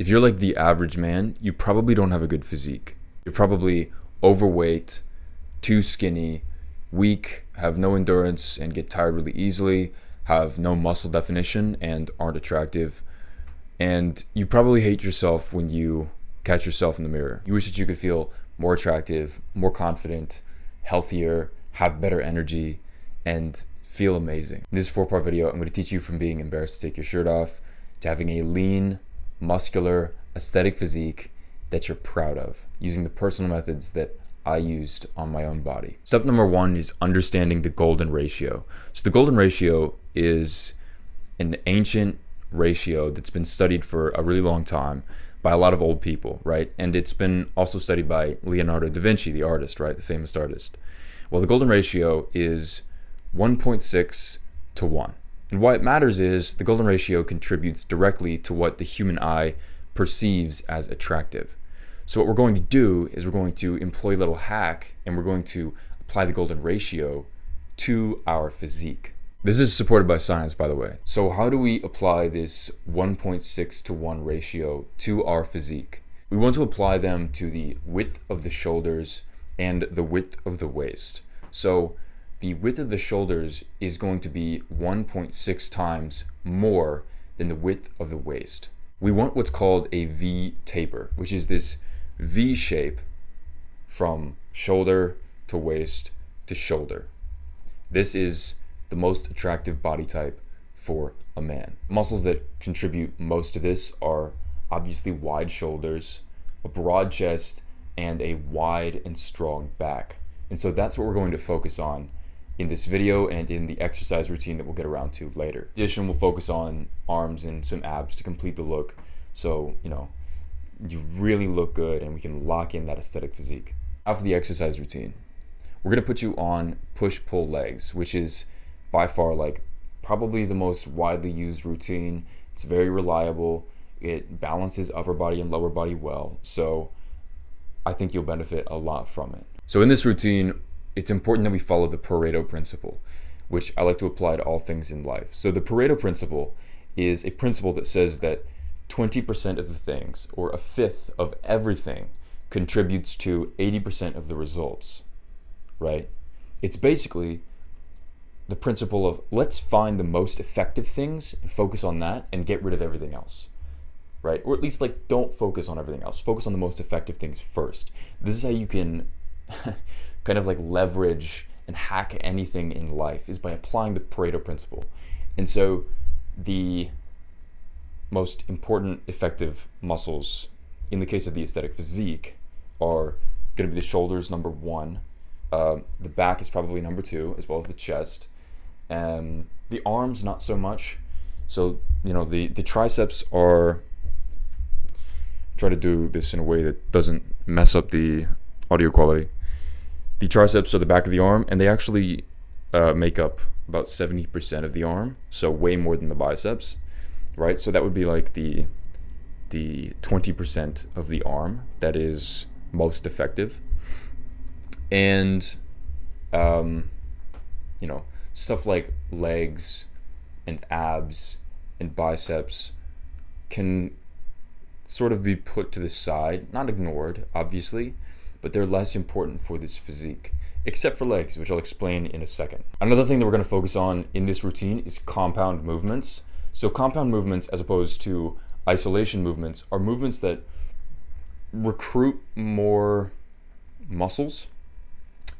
If you're like the average man, you probably don't have a good physique. You're probably overweight, too skinny, weak, have no endurance and get tired really easily, have no muscle definition and aren't attractive. And you probably hate yourself when you catch yourself in the mirror. You wish that you could feel more attractive, more confident, healthier, have better energy, and feel amazing. In this 4-part video, I'm going to teach you from being embarrassed to take your shirt off to having a lean, muscular, aesthetic physique that you're proud of, using the personal methods that I used on my own body. Step number 1 is understanding the golden ratio. So the golden ratio is an ancient ratio that's been studied for a really long time by a lot of old people, right? And it's been also studied by Leonardo da Vinci, the artist, right? The famous artist. Well, the golden ratio is 1.6 to 1. And why it matters is the golden ratio contributes directly to what the human eye perceives as attractive. So what we're going to do is we're going to employ a little hack and we're going to apply the golden ratio to our physique. This is supported by science, by the way. So how do we apply this 1.6 to 1 ratio to our physique? We want to apply them to the width of the shoulders and the width of the waist. So the width of the shoulders is going to be 1.6 times more than the width of the waist. We want what's called a V taper, which is this V shape from shoulder to waist to shoulder. This is the most attractive body type for a man. Muscles that contribute most to this are obviously wide shoulders, a broad chest, and a wide and strong back. And so that's what we're going to focus on in this video and in the exercise routine that we'll get around to later. In addition, we'll focus on arms and some abs to complete the look. So, you really look good and we can lock in that aesthetic physique. After the exercise routine, we're gonna put you on push-pull legs, which is by far probably the most widely used routine. It's very reliable. It balances upper body and lower body well. So I think you'll benefit a lot from it. So in this routine, it's important that we follow the Pareto principle, which I like to apply to all things in life. So the Pareto principle is a principle that says that 20% of the things, or a fifth of everything, contributes to 80% of the results, right? It's basically the principle of let's find the most effective things and focus on that and get rid of everything else, right? Or at least don't focus on everything else. Focus on the most effective things first. This is how you can kind of leverage and hack anything in life, is by applying the Pareto principle. And so the most important effective muscles in the case of the aesthetic physique are going to be the shoulders, number 1. The back is probably number 2, as well as the chest. The arms, not so much. So, the triceps are, try to do this in a way that doesn't mess up the audio quality. The triceps are the back of the arm, and they actually make up about 70% of the arm, so way more than the biceps, right? So that would be the 20% of the arm that is most effective. And stuff like legs and abs and biceps can sort of be put to the side, not ignored, obviously, but they're less important for this physique, except for legs, which I'll explain in a second. Another thing that we're going to focus on in this routine is compound movements. So compound movements, as opposed to isolation movements, are movements that recruit more muscles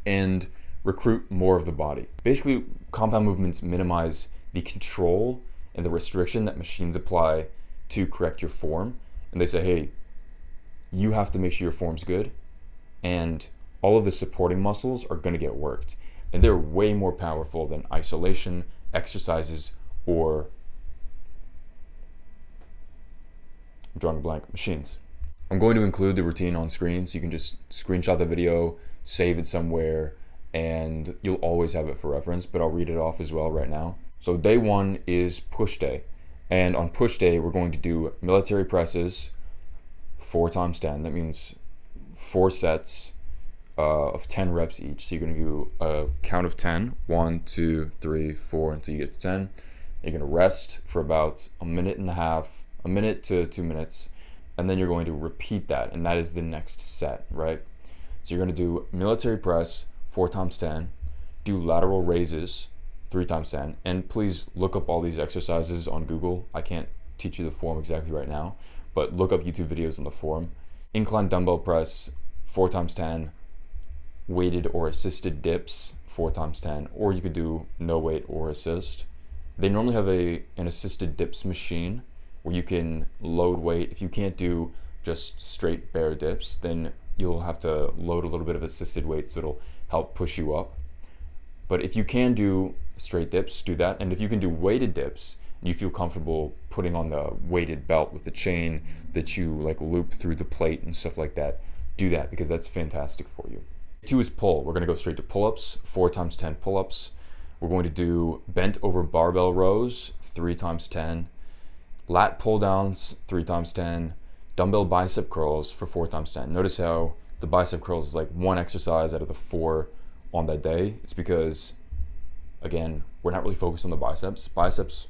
and recruit more of the body. Basically, compound movements minimize the control and the restriction that machines apply to correct your form. And they say, hey, you have to make sure your form's good, and all of the supporting muscles are going to get worked. And they're way more powerful than isolation exercises or, I'm drawing a blank, machines. I'm going to include the routine on screen so you can just screenshot the video, save it somewhere, and you'll always have it for reference, but I'll read it off as well right now. So day 1 is push day. And on push day, we're going to do military presses 4 times 10. That means 4 sets of 10 reps each. So you're going to do a count of 10, 1, 2, 3, 4, until you get to 10. You're going to rest for about a minute and a half, a minute to 2 minutes, and then you're going to repeat that, and that is the next set, right? So you're going to do military press 4 times 10, do lateral raises 3 times 10, and please look up all these exercises on Google. I can't teach you the form exactly right now, but look up YouTube videos on the form. Incline dumbbell press 4 times 10, weighted or assisted dips 4 times 10, or you could do no weight or assist. They normally have an assisted dips machine where you can load weight. If you can't do just straight bare dips, then you'll have to load a little bit of assisted weight, so it'll help push you up. But if you can do straight dips, do that. And if you can do weighted dips and you feel comfortable putting on the weighted belt with the chain that you like loop through the plate and stuff like that, do that, because that's fantastic for you. 2 is pull. We're going to go straight to pull-ups, 4 times 10 pull-ups. We're going to do bent over barbell rows 3 times 10, lat pull downs 3 times 10, dumbbell bicep curls for 4 times 10. Notice how the bicep curls is like one exercise out of the 4 on that day. It's because, again, we're not really focused on the biceps. Biceps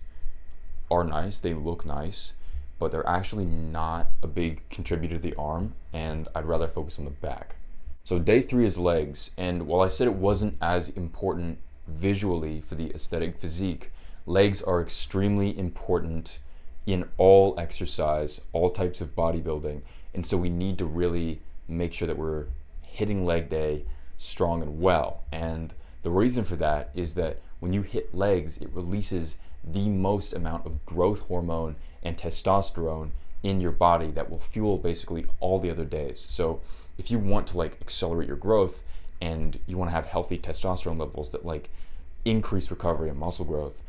are nice, they look nice, but they're actually not a big contributor to the arm, and I'd rather focus on the back. So day 3 is legs, and while I said it wasn't as important visually for the aesthetic physique, legs are extremely important in all exercise, all types of bodybuilding, and so we need to really make sure that we're hitting leg day strong and well. And the reason for that is that when you hit legs, it releases the most amount of growth hormone and testosterone in your body that will fuel basically all the other days. So if you want to like accelerate your growth and you want to have healthy testosterone levels that like increase recovery and muscle growth,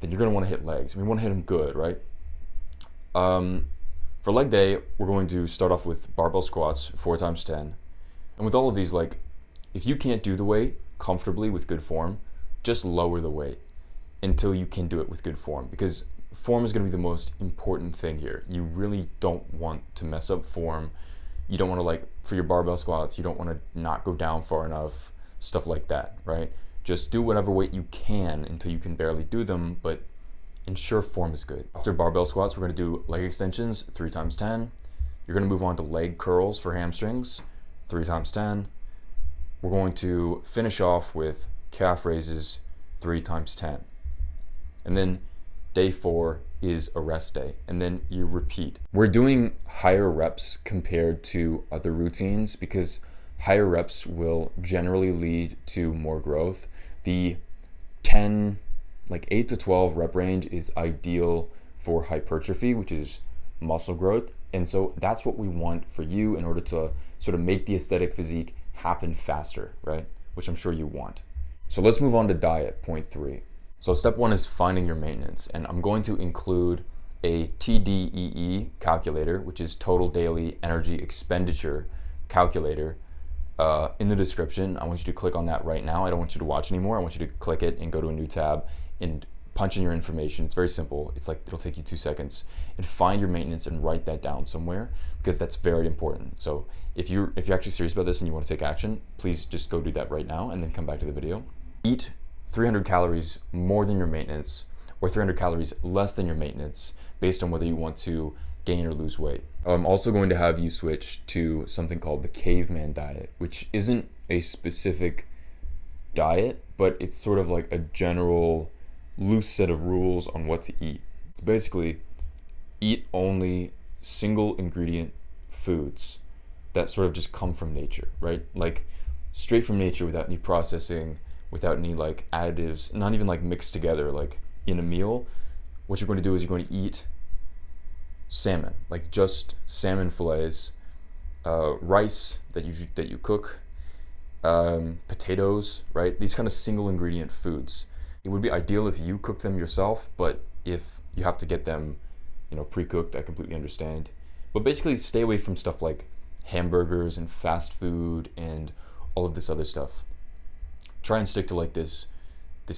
then you're going to want to hit legs. We want to hit them good, right? For leg day, we're going to start off with barbell squats 4 times 10. And with all of these, like, if you can't do the weight comfortably with good form, just lower the weight until you can do it with good form, because form is going to be the most important thing here. You really don't want to mess up form. You don't want to, like, for your barbell squats, you don't want to not go down far enough, stuff like that, right? Just do whatever weight you can until you can barely do them, but ensure form is good. After barbell squats, we're going to do leg extensions 3 times 10. You're going to move on to leg curls for hamstrings 3 times 10. We're going to finish off with calf raises 3 times 10. And then day 4 is a rest day, and then you repeat. We're doing higher reps compared to other routines because higher reps will generally lead to more growth. The 8 to 12 rep range is ideal for hypertrophy, which is muscle growth. And so that's what we want for you in order to sort of make the aesthetic physique happen faster, right? Which I'm sure you want. So let's move on to diet, point 3. So step 1 is finding your maintenance, and I'm going to include a TDEE calculator, which is total daily energy expenditure calculator, in the description. I want you to click on that right now. I don't want you to watch anymore. I want you to click it and go to a new tab and punch in your information. It's very simple. It's like, it'll take you 2 seconds, and find your maintenance and write that down somewhere, because that's very important. So if you're actually serious about this and you want to take action, please just go do that right now and then come back to the video. Eat 300 calories more than your maintenance or 300 calories less than your maintenance based on whether you want to gain or lose weight. I'm also going to have you switch to something called the caveman diet, which isn't a specific diet, but it's sort of like a general loose set of rules on what to eat. It's basically eat only single ingredient foods that sort of just come from nature, right? Like straight from nature without any processing, without any like additives, not even like mixed together like in a meal. What you're going to do is you're going to eat salmon, like just salmon fillets, rice that you cook, potatoes, right? These kind of single ingredient foods. It would be ideal if you cook them yourself, but if you have to get them, pre-cooked, I completely understand. But basically stay away from stuff like hamburgers and fast food and all of this other stuff. Try and stick to like this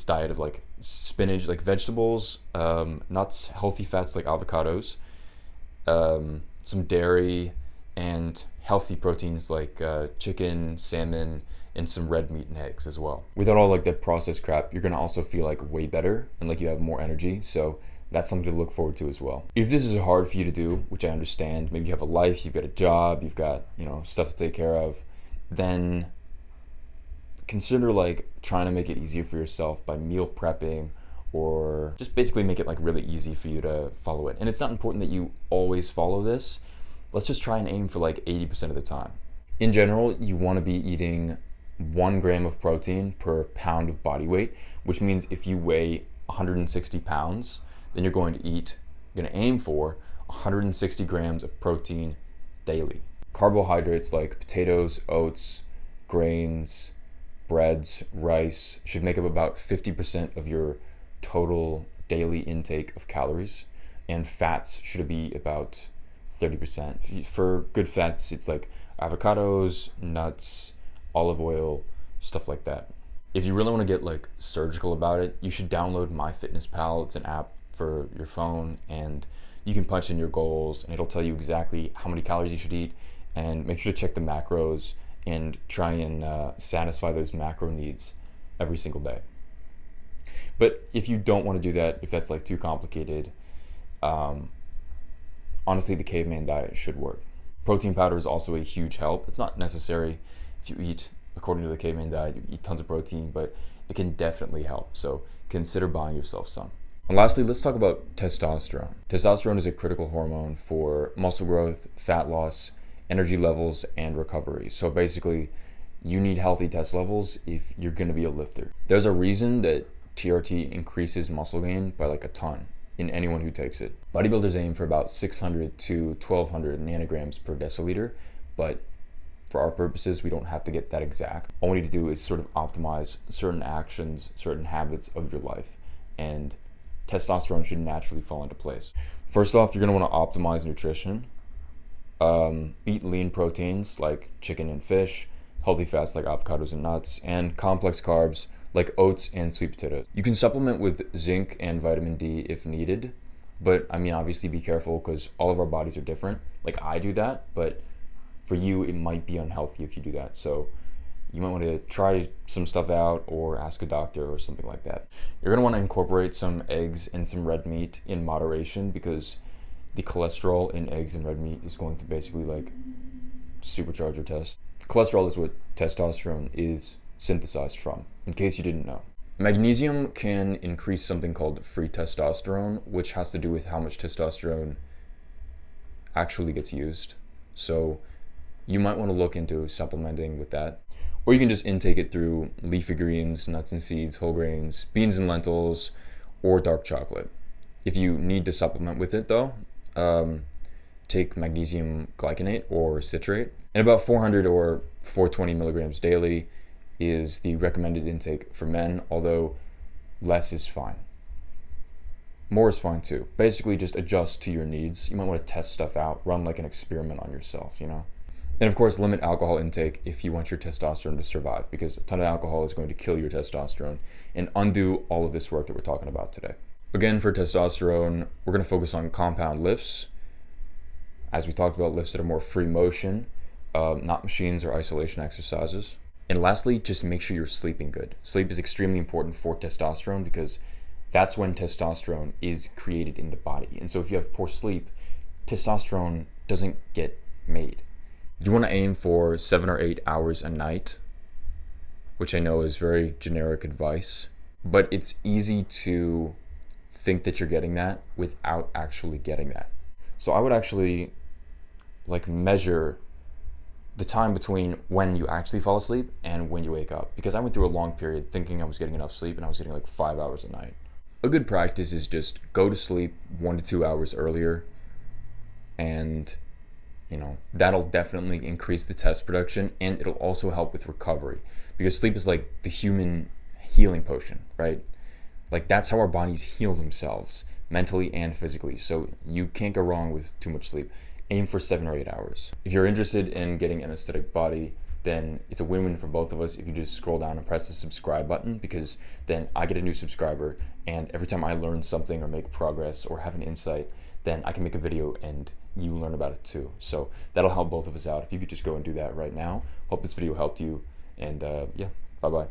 diet of like spinach, like vegetables, nuts, healthy fats like avocados, some dairy, and healthy proteins like chicken, salmon, and some red meat and eggs as well. Without all like that processed crap, you're gonna also feel like way better and like you have more energy. So that's something to look forward to as well. If this is hard for you to do, which I understand, maybe you have a life, you've got a job, you've got, stuff to take care of, then consider like trying to make it easier for yourself by meal prepping, or just basically make it like really easy for you to follow it. And it's not important that you always follow this. Let's just try and aim for like 80% of the time. In general, you want to be eating 1 gram of protein per pound of body weight, which means if you weigh 160 pounds, then you're going to aim for 160 grams of protein daily. Carbohydrates like potatoes, oats, grains, breads, rice should make up about 50% of your total daily intake of calories, and fats should be about 30%. For good fats, it's like avocados, nuts, olive oil, stuff like that. If you really want to get like surgical about it, you should download MyFitnessPal. It's an app for your phone, and you can punch in your goals and it'll tell you exactly how many calories you should eat, and make sure to check the macros and try and satisfy those macro needs every single day. But if you don't want to do that, if that's like too complicated, honestly, the caveman diet should work. Protein powder is also a huge help. It's not necessary if you eat according to the caveman diet, you eat tons of protein, but it can definitely help. So consider buying yourself some. And lastly, let's talk about testosterone. Testosterone is a critical hormone for muscle growth, fat loss, energy levels, and recovery. So basically, you need healthy test levels if you're going to be a lifter. There's a reason that TRT increases muscle gain by like a ton in anyone who takes it. Bodybuilders aim for about 600 to 1200 nanograms per deciliter, but for our purposes, we don't have to get that exact. All we need to do is sort of optimize certain actions, certain habits of your life, and testosterone should naturally fall into place. First off, you're going to want to optimize nutrition. Eat lean proteins like chicken and fish, healthy fats like avocados and nuts, and complex carbs like oats and sweet potatoes. You can supplement with zinc and vitamin D if needed, but I mean, obviously be careful because all of our bodies are different. Like I do that, but for you, it might be unhealthy if you do that. So you might want to try some stuff out or ask a doctor or something like that. You're going to want to incorporate some eggs and some red meat in moderation, because the cholesterol in eggs and red meat is going to basically like supercharge your test. Cholesterol is what testosterone is synthesized from, in case you didn't know. Magnesium can increase something called free testosterone, which has to do with how much testosterone actually gets used. So you might want to look into supplementing with that. Or you can just intake it through leafy greens, nuts and seeds, whole grains, beans and lentils, or dark chocolate. If you need to supplement with it though, take magnesium glycinate or citrate. And about 400 or 420 milligrams daily is the recommended intake for men, although less is fine. More is fine too. Basically just adjust to your needs. You might want to test stuff out, run like an experiment on yourself, And of course, limit alcohol intake if you want your testosterone to survive, because a ton of alcohol is going to kill your testosterone and undo all of this work that we're talking about today. Again, for testosterone, we're going to focus on compound lifts. As we talked about, lifts that are more free motion, not machines or isolation exercises. And lastly, just make sure you're sleeping good. Sleep is extremely important for testosterone because that's when testosterone is created in the body. And so if you have poor sleep, testosterone doesn't get made. You want to aim for 7 or 8 hours a night, which I know is very generic advice, but it's easy to think that you're getting that without actually getting that. So I would actually measure the time between when you actually fall asleep and when you wake up, because I went through a long period thinking I was getting enough sleep and I was getting 5 hours a night. A good practice is just go to sleep 1 to 2 hours earlier, and that'll definitely increase the test production, and it'll also help with recovery, because sleep is like the human healing potion, right? Like that's how our bodies heal themselves mentally and physically. So you can't go wrong with too much sleep. Aim for 7 or 8 hours. If you're interested in getting an aesthetic body, then it's a win-win for both of us if you just scroll down and press the subscribe button, because then I get a new subscriber, and every time I learn something or make progress or have an insight, then I can make a video and you learn about it too. So that'll help both of us out if you could just go and do that right now. Hope this video helped you, and yeah, bye-bye.